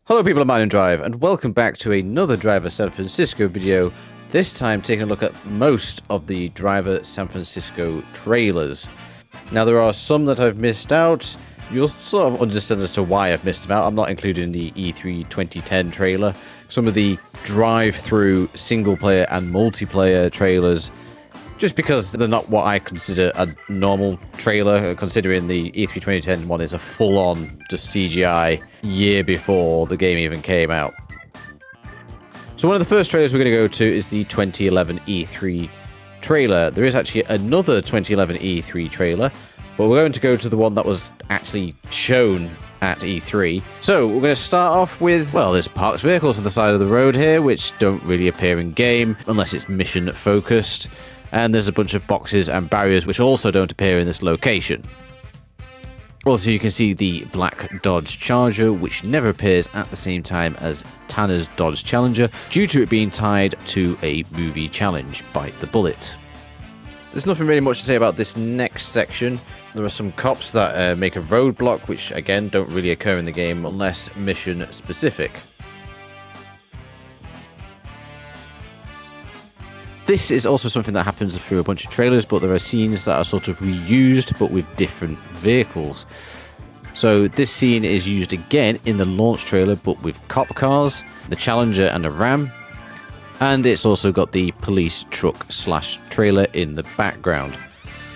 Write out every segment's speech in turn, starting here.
Hello people of Mine and Drive, and welcome back to another Driver San Francisco video, this time taking a look at most of the Driver San Francisco trailers. Now there are some that I've missed out. You'll sort of understand as to why I've missed them out. I'm not including the E3 2010 trailer. Some of the drive-through single-player and multiplayer trailers, just because they're not what I consider a normal trailer, considering the E3 2010 one is a full-on just CGI year before the game even came out. So one of the first trailers we're going to go to is the 2011 E3 trailer. There is actually another 2011 E3 trailer, but we're going to go to the one that was actually shown at E3. So we're going to start off with, well, there's parked vehicles on the side of the road here, which don't really appear in game unless it's mission focused. And there's a bunch of boxes and barriers which also don't appear in this location. Also, you can see the black Dodge Charger, which never appears at the same time as Tanner's Dodge Challenger, due to it being tied to a movie challenge, Bite the Bullet. There's nothing really much to say about this next section. There are some cops that make a roadblock, which again don't really occur in the game unless mission specific. This is also something that happens through a bunch of trailers, but there are scenes that are sort of reused, but with different vehicles. So this scene is used again in the launch trailer, but with cop cars, the Challenger and a Ram. And it's also got the police truck / trailer in the background.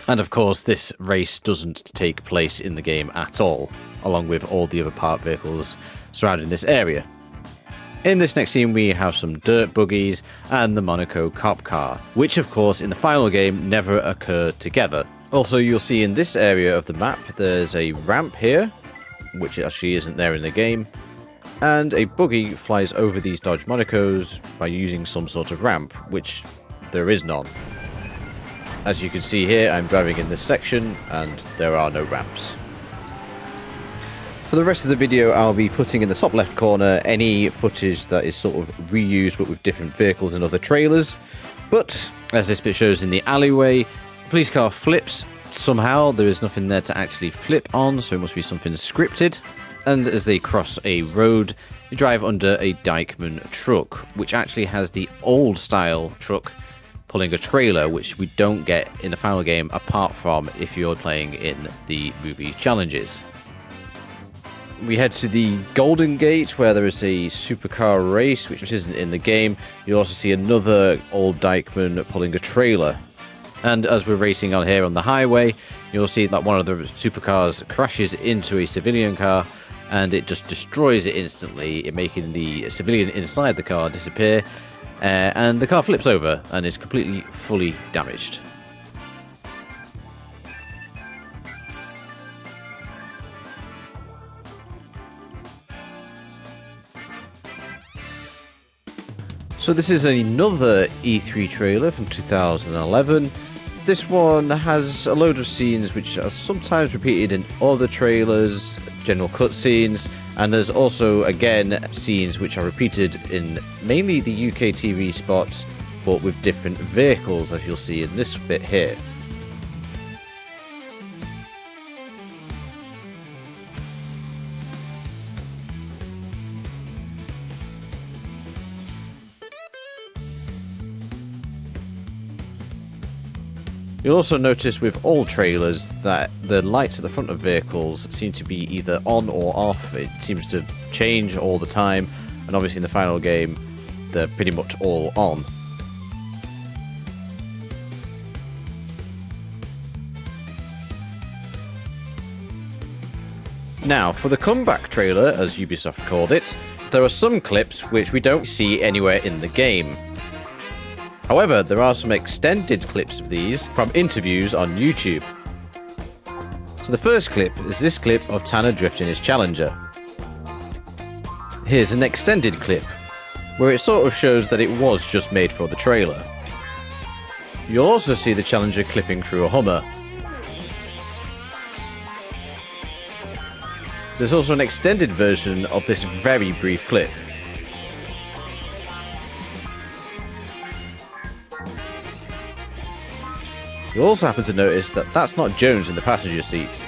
And of course, this race doesn't take place in the game at all, along with all the other parked vehicles surrounding this area. In this next scene, we have some dirt buggies and the Monaco cop car, which of course in the final game never occurred together. Also, you'll see in this area of the map, there's a ramp here, which actually isn't there in the game, and a buggy flies over these Dodge Monacos by using some sort of ramp, which there is none. As you can see here, I'm driving in this section, and there are no ramps. For the rest of the video, I'll be putting in the top left corner any footage that is sort of reused but with different vehicles and other trailers. But, as this bit shows in the alleyway, the police car flips somehow. There is nothing there to actually flip on, so it must be something scripted. And as they cross a road, you drive under a Dykeman truck, which actually has the old style truck pulling a trailer, which we don't get in the final game apart from if you're playing in the movie challenges. We head to the Golden Gate, where there is a supercar race, which isn't in the game. You'll also see another old Dykeman pulling a trailer. And as we're racing on here on the highway, you'll see that one of the supercars crashes into a civilian car, and it just destroys it instantly, making the civilian inside the car disappear. And the car flips over and is completely fully damaged. So this is another E3 trailer from 2011. This one has a load of scenes which are sometimes repeated in other trailers, general cutscenes, and there's also, again, scenes which are repeated in mainly the UK TV spots, but with different vehicles, as you'll see in this bit here. You'll also notice with all trailers that the lights at the front of vehicles seem to be either on or off. It seems to change all the time, and obviously in the final game they're pretty much all on. Now, for the comeback trailer, as Ubisoft called it, there are some clips which we don't see anywhere in the game. However, there are some extended clips of these from interviews on YouTube. So the first clip is this clip of Tanner drifting his Challenger. Here's an extended clip, where it sort of shows that it was just made for the trailer. You'll also see the Challenger clipping through a Hummer. There's also an extended version of this very brief clip. You'll also happen to notice that that's not Jones in the passenger seat.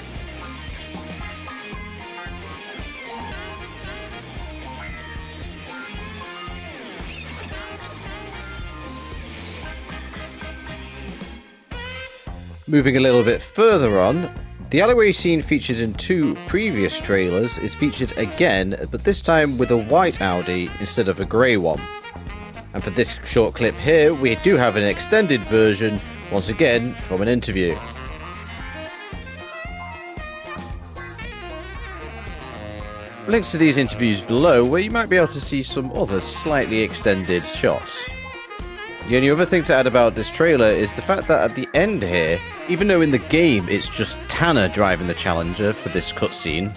Moving a little bit further on, the alleyway scene featured in 2 previous trailers is featured again, but this time with a white Audi instead of a grey one. And for this short clip here, we do have an extended version, once again from an interview. Links to these interviews below, where you might be able to see some other slightly extended shots. The only other thing to add about this trailer is the fact that at the end here, even though in the game it's just Tanner driving the Challenger for this cutscene,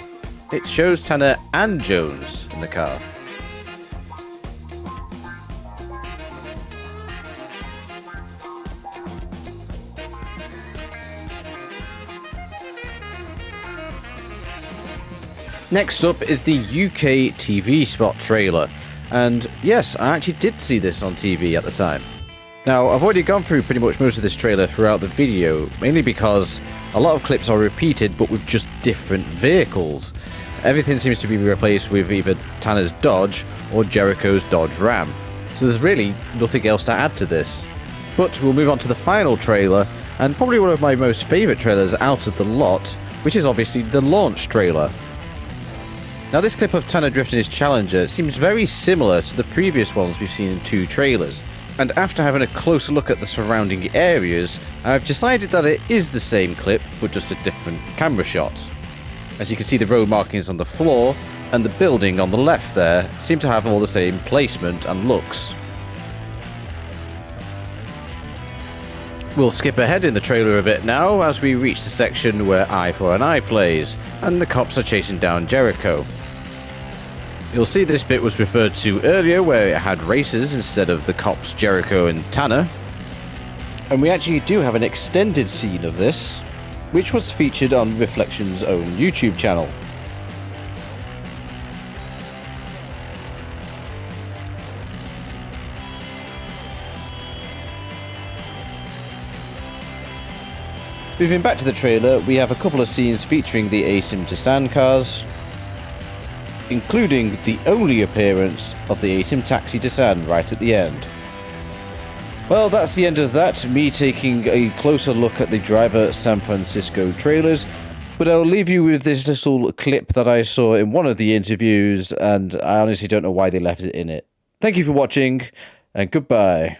it shows Tanner and Jones in the car. Next up is the UK TV spot trailer, and yes, I actually did see this on TV at the time. Now, I've already gone through pretty much most of this trailer throughout the video, mainly because a lot of clips are repeated but with just different vehicles. Everything seems to be replaced with either Tanner's Dodge or Jericho's Dodge Ram, so there's really nothing else to add to this. But we'll move on to the final trailer, and probably one of my most favourite trailers out of the lot, which is obviously the launch trailer. Now, this clip of Tanner drifting his Challenger seems very similar to the previous ones we've seen in 2 trailers, and after having a closer look at the surrounding areas, I've decided that it is the same clip, but just a different camera shot. As you can see, the road markings on the floor and the building on the left there seem to have all the same placement and looks. We'll skip ahead in the trailer a bit now as we reach the section where Eye for an Eye plays, and the cops are chasing down Jericho. You'll see this bit was referred to earlier where it had races instead of the cops Jericho and Tanner. And we actually do have an extended scene of this, which was featured on Reflection's own YouTube channel. Moving back to the trailer, we have a couple of scenes featuring the Asim Tassan cars, including the only appearance of the Asim Taxi Tassan right at the end. Well, that's the end of that, me taking a closer look at the Driver San Francisco trailers, but I'll leave you with this little clip that I saw in one of the interviews, and I honestly don't know why they left it in it. Thank you for watching, and goodbye.